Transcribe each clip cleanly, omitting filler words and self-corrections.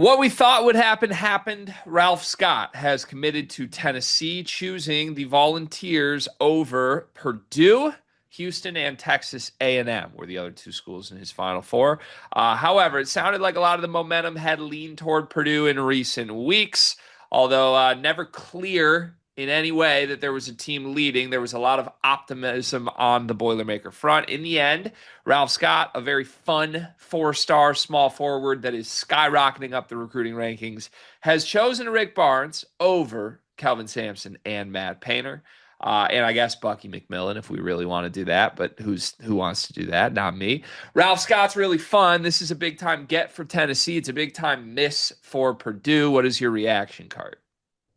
What we thought would happen happened. Ralph Scott has committed to Tennessee, choosing the Volunteers over Purdue, Houston, and Texas A&M were the other two schools in his Final Four. However, it sounded like a lot of the momentum had leaned toward Purdue in recent weeks, although never clear in any way that there was a team leading. There was a lot of optimism on the Boilermaker front. In the end, Ralph Scott, a very fun four-star small forward that is skyrocketing up the recruiting rankings, has chosen Rick Barnes over Kelvin Sampson and Matt Painter. And I guess Bucky McMillan, if we really want to do that, but who wants to do that? Not me. Ralph Scott's really fun. This is a big time get for Tennessee. It's a big time miss for Purdue. What is your reaction card?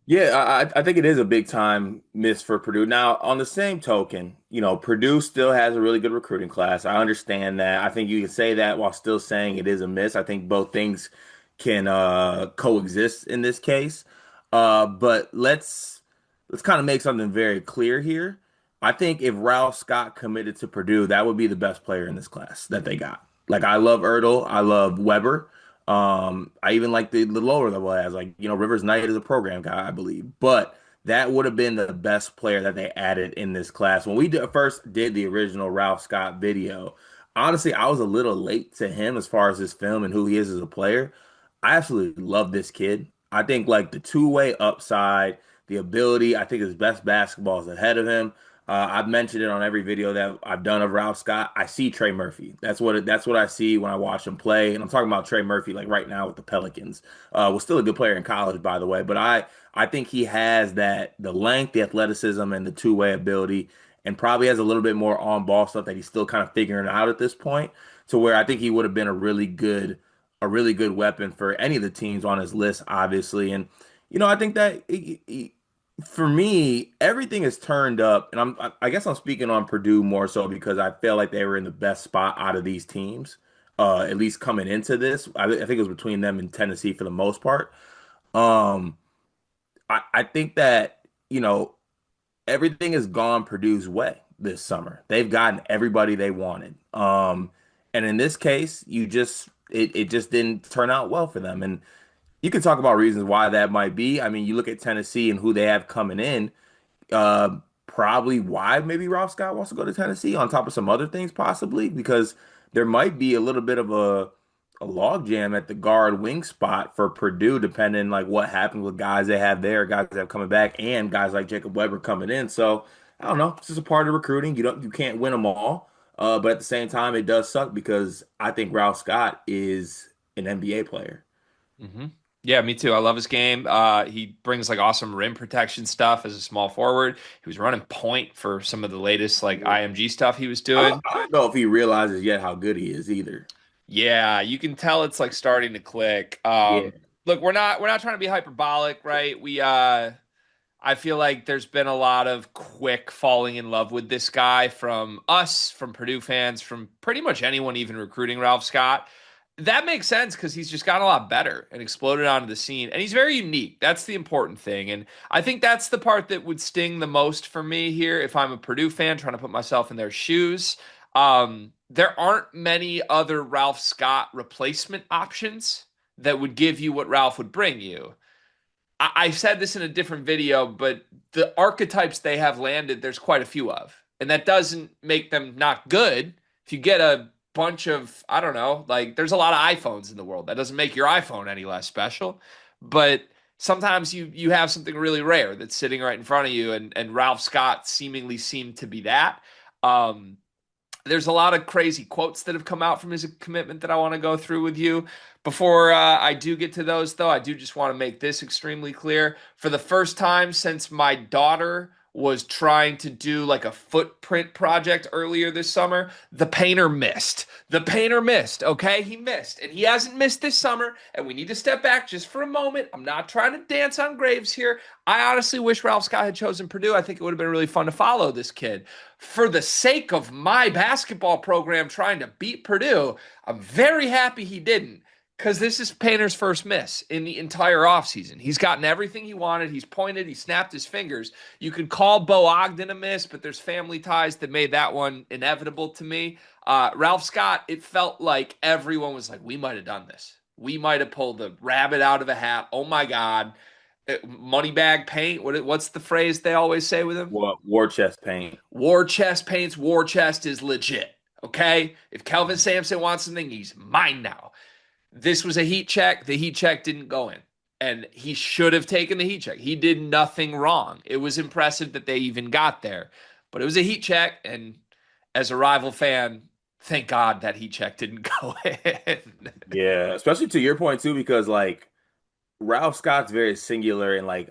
Yeah, I think it is a big time miss for Purdue. Now, on the same token, Purdue still has a really good recruiting class. I understand that. I think you can say that while still saying it is a miss. I think both things can coexist in this case. But let's kind of make something very clear here. I think if Ralph Scott committed to Purdue, that would be the best player in this class that they got. Like I love Ertl, I love Weber. I even like the lower level as like, Rivers Knight is a program guy, I believe. But that would have been the best player that they added in this class. When first did the original Ralph Scott video, honestly, I was a little late to him as far as his film and who he is as a player. I absolutely love this kid. I think like the two-way upside, the ability, I think his best basketball is ahead of him. I've mentioned it on every video that I've done of Ralph Scott. I see Trey Murphy. That's what I see when I watch him play. And I'm talking about Trey Murphy like right now with the Pelicans. Was still a good player in college, by the way. But I think he has the length, the athleticism, and the two-way ability, and probably has a little bit more on-ball stuff that he's still kind of figuring out at this point. To where I think he would have been a really good weapon for any of the teams on his list, obviously. And I think that for me, everything is turned up, and I guess I'm speaking on Purdue more so because I feel like they were in the best spot out of these teams, at least coming into this. I think it was between them and Tennessee for the most part. Um, I think that everything has gone Purdue's way this summer. They've gotten everybody they wanted. And in this case, it just didn't turn out well for them. And you can talk about reasons why that might be. I mean, you look at Tennessee and who they have coming in, probably why maybe Ralph Scott wants to go to Tennessee on top of some other things, possibly because there might be a little bit of a log jam at the guard wing spot for Purdue, depending like what happens with guys they have there, guys that have coming back, and guys like Jacob Weber coming in. So I don't know. It's just a part of recruiting. You can't win them all. But at the same time, it does suck because I think Ralph Scott is an NBA player. hmm Yeah, me too. I love his game. He brings like awesome rim protection stuff as a small forward. He was running point for some of the latest like IMG stuff he was doing. I don't know if he realizes yet how good he is either. Yeah, you can tell it's like starting to click. Yeah. Look, we're not trying to be hyperbolic, right? I feel like there's been a lot of quick falling in love with this guy from us, from Purdue fans, from pretty much anyone even recruiting Ralph Scott. That makes sense because he's just gotten a lot better and exploded onto the scene. And he's very unique. That's the important thing. And I think that's the part that would sting the most for me here if I'm a Purdue fan trying to put myself in their shoes. There aren't many other Ralph Scott replacement options that would give you what Ralph would bring you. I said this in a different video, but the archetypes they have landed, there's quite a few of. And that doesn't make them not good. If you get a bunch of, I don't know, like there's a lot of iPhones in the world. That doesn't make your iPhone any less special. But sometimes you have something really rare that's sitting right in front of you, and Ralph Scott seemingly seemed to be that. Um, there's a lot of crazy quotes that have come out from his commitment that I want to go through with you. Before I do get to those, though, I do just want to make this extremely clear. For the first time since my daughter was trying to do like a footprint project earlier this summer, the painter missed. The painter missed, okay? He missed. And he hasn't missed this summer. And we need to step back just for a moment. I'm not trying to dance on graves here. I honestly wish Ralph Scott had chosen Purdue. I think it would have been really fun to follow this kid. For the sake of my basketball program trying to beat Purdue, I'm very happy he didn't. Because this is Painter's first miss in the entire offseason. He's gotten everything he wanted. He's pointed. He snapped his fingers. You could call Bo Ogden a miss, but there's family ties that made that one inevitable to me. Ralph Scott, it felt like everyone was like, we might have done this. we might have pulled the rabbit out of a hat. Oh my God. Money bag paint. What's the phrase they always say with him? War chest paint. War chest paints. War chest is legit. Okay. If Kelvin Sampson wants something, he's mine now. This was a heat check. The heat check didn't go in. And he should have taken the heat check. He did nothing wrong. It was impressive that they even got there. But it was a heat check. And as a rival fan, thank God that heat check didn't go in. Yeah, especially to your point too, because like Ralph Scott's very singular, and like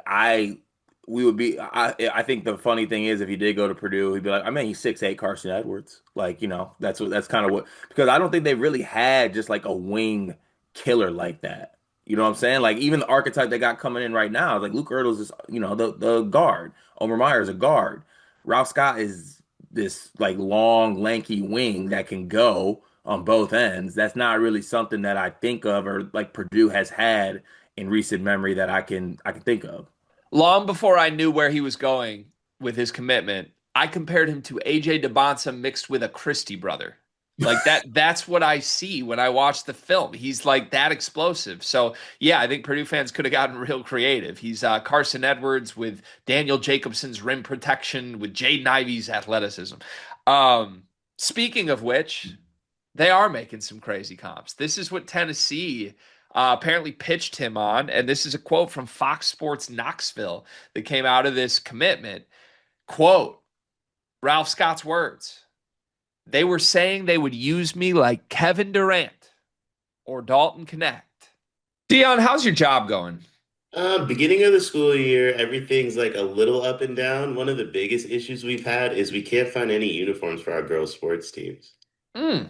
we would be. I think the funny thing is, if he did go to Purdue, he'd be like, I mean, he's 6'8" Carson Edwards. Like, that's kind of what, because I don't think they really had just like a wing killer like that. You know what I'm saying? Like even the archetype they got coming in right now, like Luke Ertles is, the guard. Omer Meyer is a guard. Ralph Scott is this like long, lanky wing that can go on both ends. That's not really something that I think of, or like Purdue has had in recent memory that I can think of. Long before I knew where he was going with his commitment, I compared him to AJ DeBonsa mixed with a Christie brother. Like that's what I see when I watch the film. He's like that explosive. So yeah, I think Purdue fans could have gotten real creative. He's Carson Edwards with Daniel Jacobson's rim protection, with Jaden Ivey's athleticism. Um, Speaking of which, they are making some crazy comps. This is what Tennessee apparently pitched him on. And this is a quote from Fox Sports Knoxville that came out of this commitment. Quote, Ralph Scott's words. They were saying they would use me like Kevin Durant or Dalton Connect. Dion, how's your job going? Beginning of the school year, everything's like a little up and down. One of the biggest issues we've had is we can't find any uniforms for our girls' sports teams. Hmm.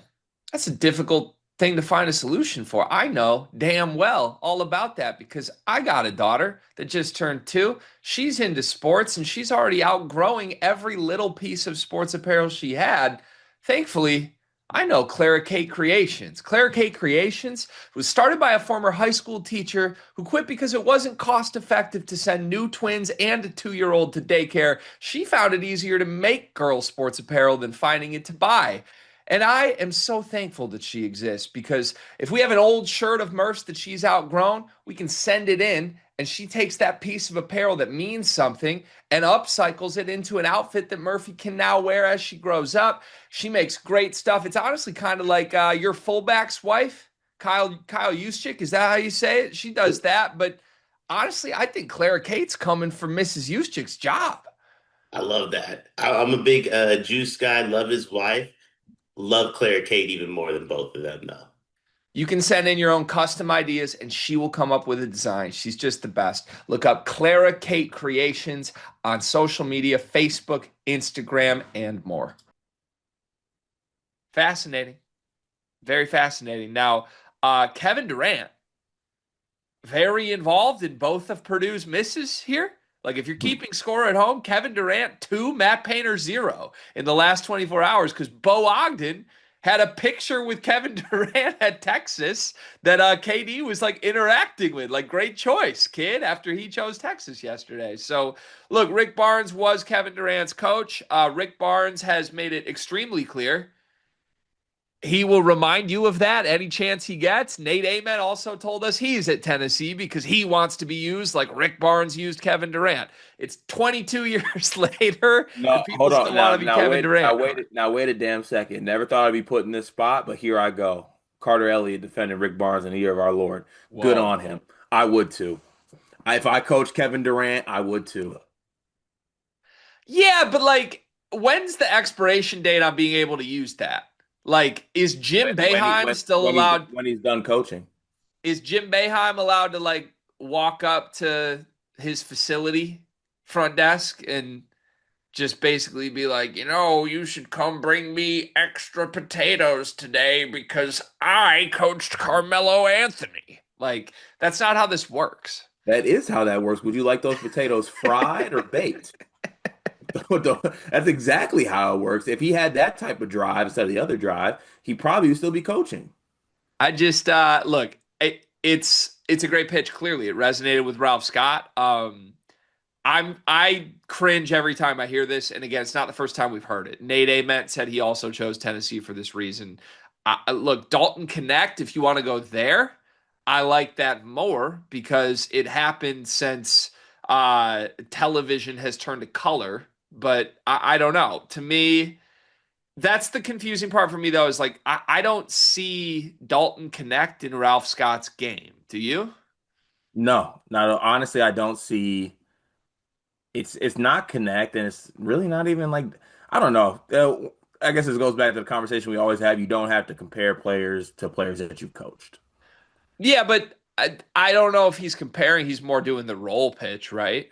That's a difficult thing to find a solution for. I know damn well all about that because I got a daughter that just turned 2. She's into sports and she's already outgrowing every little piece of sports apparel she had. Thankfully, I know Clara Kate Creations. Clara Kate Creations was started by a former high school teacher who quit because it wasn't cost effective to send new twins and a 2-year-old to daycare. She found it easier to make girls' sports apparel than finding it to buy. And I am so thankful that she exists because if we have an old shirt of Murph's that she's outgrown, we can send it in and she takes that piece of apparel that means something and upcycles it into an outfit that Murphy can now wear as she grows up. She makes great stuff. It's honestly kind of like your fullback's wife, Kyle Juszczyk. Is that how you say it? She does that. But honestly, I think Clara Kate's coming for Mrs. Juszczyk's job. I love that. I'm a big Juice guy, love his wife. Love Clara Kate even more than both of them, though. You can send in your own custom ideas and she will come up with a design. She's just the best. Look up Clara Kate Creations on social media, Facebook, Instagram, and more. Fascinating. Very fascinating. Now, Kevin Durant, very involved in both of Purdue's misses here. Like if you're keeping score at home, Kevin Durant 2, Matt Painter 0 in the last 24 hours because Bo Ogden had a picture with Kevin Durant at Texas that KD was like interacting with. Like great choice, kid, after he chose Texas yesterday. So look, Rick Barnes was Kevin Durant's coach. Rick Barnes has made it extremely clear he will remind you of that any chance he gets. Nate Amen also told us he's at Tennessee because he wants to be used like Rick Barnes used Kevin Durant. It's 22 years later, No, and people hold on. still want to be Kevin Durant. Wait a damn second. Never thought I'd be put in this spot, but here I go. Carter Elliott defending Rick Barnes in the year of our Lord. Good Whoa. on him. I would too. If I coach Kevin Durant, I would too. Yeah, but like, when's the expiration date on being able to use that? Like, is Jim Boeheim still allowed? When he's done coaching. Is Jim Boeheim allowed to like walk up to his facility front desk and just basically be like, you should come bring me extra potatoes today because I coached Carmelo Anthony. Like, that's not how this works. That is how that works. Would you like those potatoes fried or baked? That's exactly how it works. If he had that type of drive instead of the other drive, he probably would still be coaching. I just look, it's a great pitch. Clearly, it resonated with Ralph Scott. I cringe every time I hear this, and again, it's not the first time we've heard it. Nate Ament said he also chose Tennessee for this reason. Look, Dalton Connect, if you want to go there, I like that more because it happened since television has turned to color. But I don't know. To me, that's the confusing part for me, though, is like I don't see Dalton Connect in Ralph Scott's game. Do you? No, not honestly, I don't see it's not connect, and it's really not even like I don't know. I guess this goes back to the conversation we always have. You don't have to compare players to players that you've coached. Yeah, but I don't know if he's comparing. He's more doing the role pitch, right?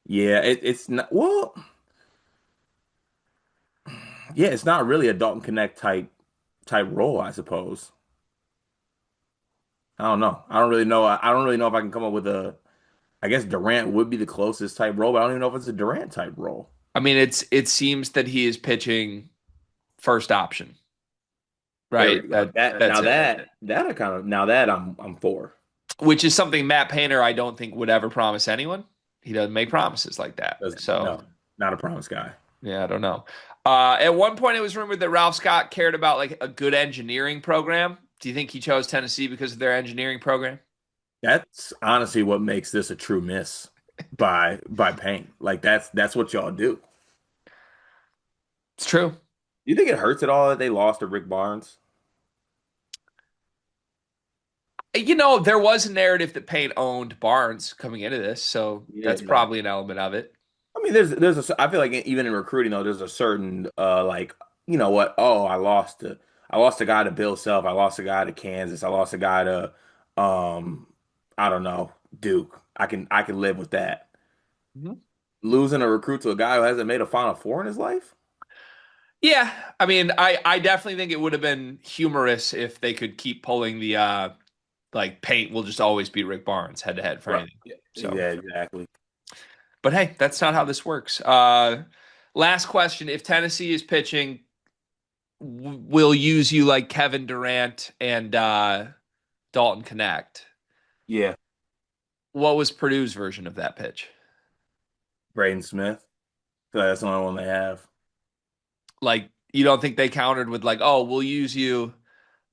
Yeah, it's not well, yeah, it's not really a Dalton Connect type role, I suppose. I don't know. I don't really know. I don't really know if I can come up with a. I guess Durant would be the closest type role, but I don't even know if it's a Durant type role. I mean, it seems that he is pitching first option, There right? we go. That That's now it. that I kind of now that I'm for. Which is something Matt Painter I don't think would ever promise anyone. He doesn't make promises like that. So No, not a promise guy. yeah, I don't know. At one point, it was rumored that Ralph Scott cared about like a good engineering program. Do you think he chose Tennessee because of their engineering program? That's honestly what makes this a true miss by Paint. Like that's what y'all do. It's true. You think it hurts at all that they lost to Rick Barnes? You know, there was a narrative that Payne owned Barnes coming into this, so Yeah, that's probably an element of it. I mean, I feel like even in recruiting though, there's a certain like you know what? Oh, I lost a guy to Bill Self. I lost a guy to Kansas. I lost a guy to um I don't know Duke. I can live with that. Mhm. Losing a recruit to a guy who hasn't made a Final Four in his life. Yeah, I mean, I definitely think it would have been humorous if they could keep pulling the like Paint will just always beat Rick Barnes head to head for Right. anything. Yeah, So, exactly. but hey, that's not how this works. Last question: if Tennessee is pitching, will use you like Kevin Durant and Dalton Connect. Yeah, What was Purdue's version of that pitch? Braden Smith. So that's the only one they have. Like, you don't think they countered with like, oh, we'll use you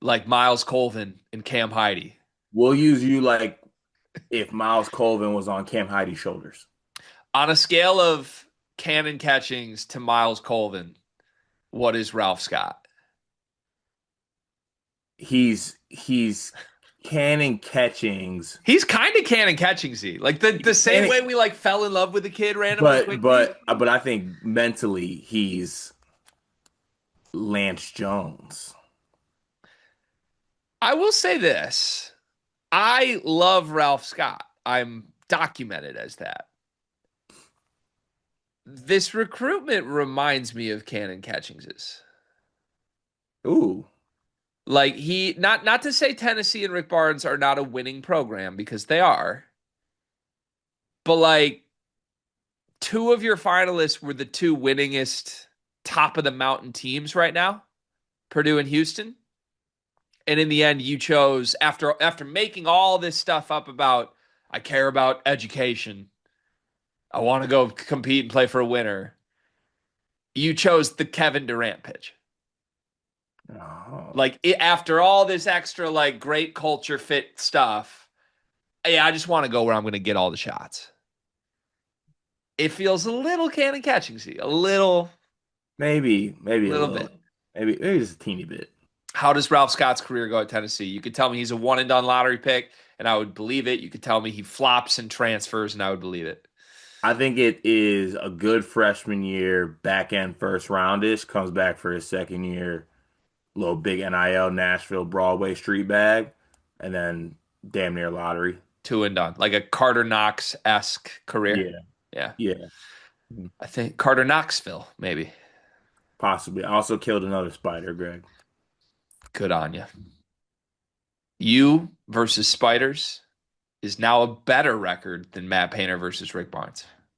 like Miles Colvin and Cam Heidi. We'll use you like if Miles Colvin was on Cam Heidi's shoulders. On a scale of cannon catchings to Miles Colvin, what is Ralph Scott? He's canning catchings, He's kind of cannon catchingsy. Like the he's same canning, way we like fell in love with the kid randomly quickly. but I think mentally he's Lance Jones. I will say this. I love Ralph Scott. I'm documented as that. This recruitment reminds me of Cannon Catchings's. Ooh, Like he not to say Tennessee and Rick Barnes are not a winning program because they are, but like two of your finalists were the two winningest top of the mountain teams right now, Purdue and Houston. And in the end, you chose after making all this stuff up about I care about education. I want to go compete and play for a winner. You chose the Kevin Durant pitch. oh, Like after all this extra like great culture fit stuff, yeah, I just want to go where I'm going to get all the shots. It feels a little cannon catching see, maybe a little little, bit. maybe just a teeny bit. How does Ralph Scott's career go at Tennessee? You could tell me he's a one and done lottery pick, and I would believe it. You could tell me he flops and transfers, and I would believe it. I think it is a good freshman year, back end first roundish, comes back for his second year, little big NIL Nashville Broadway street bag, and then damn near lottery. Two and done, like a Carter Knox esque career. Yeah, Yeah, yeah, I think Carter Knoxville maybe. possibly. I also killed another spider, Greg. Good on you. You versus Spiders is now a better record than Matt Painter versus Rick Barnes.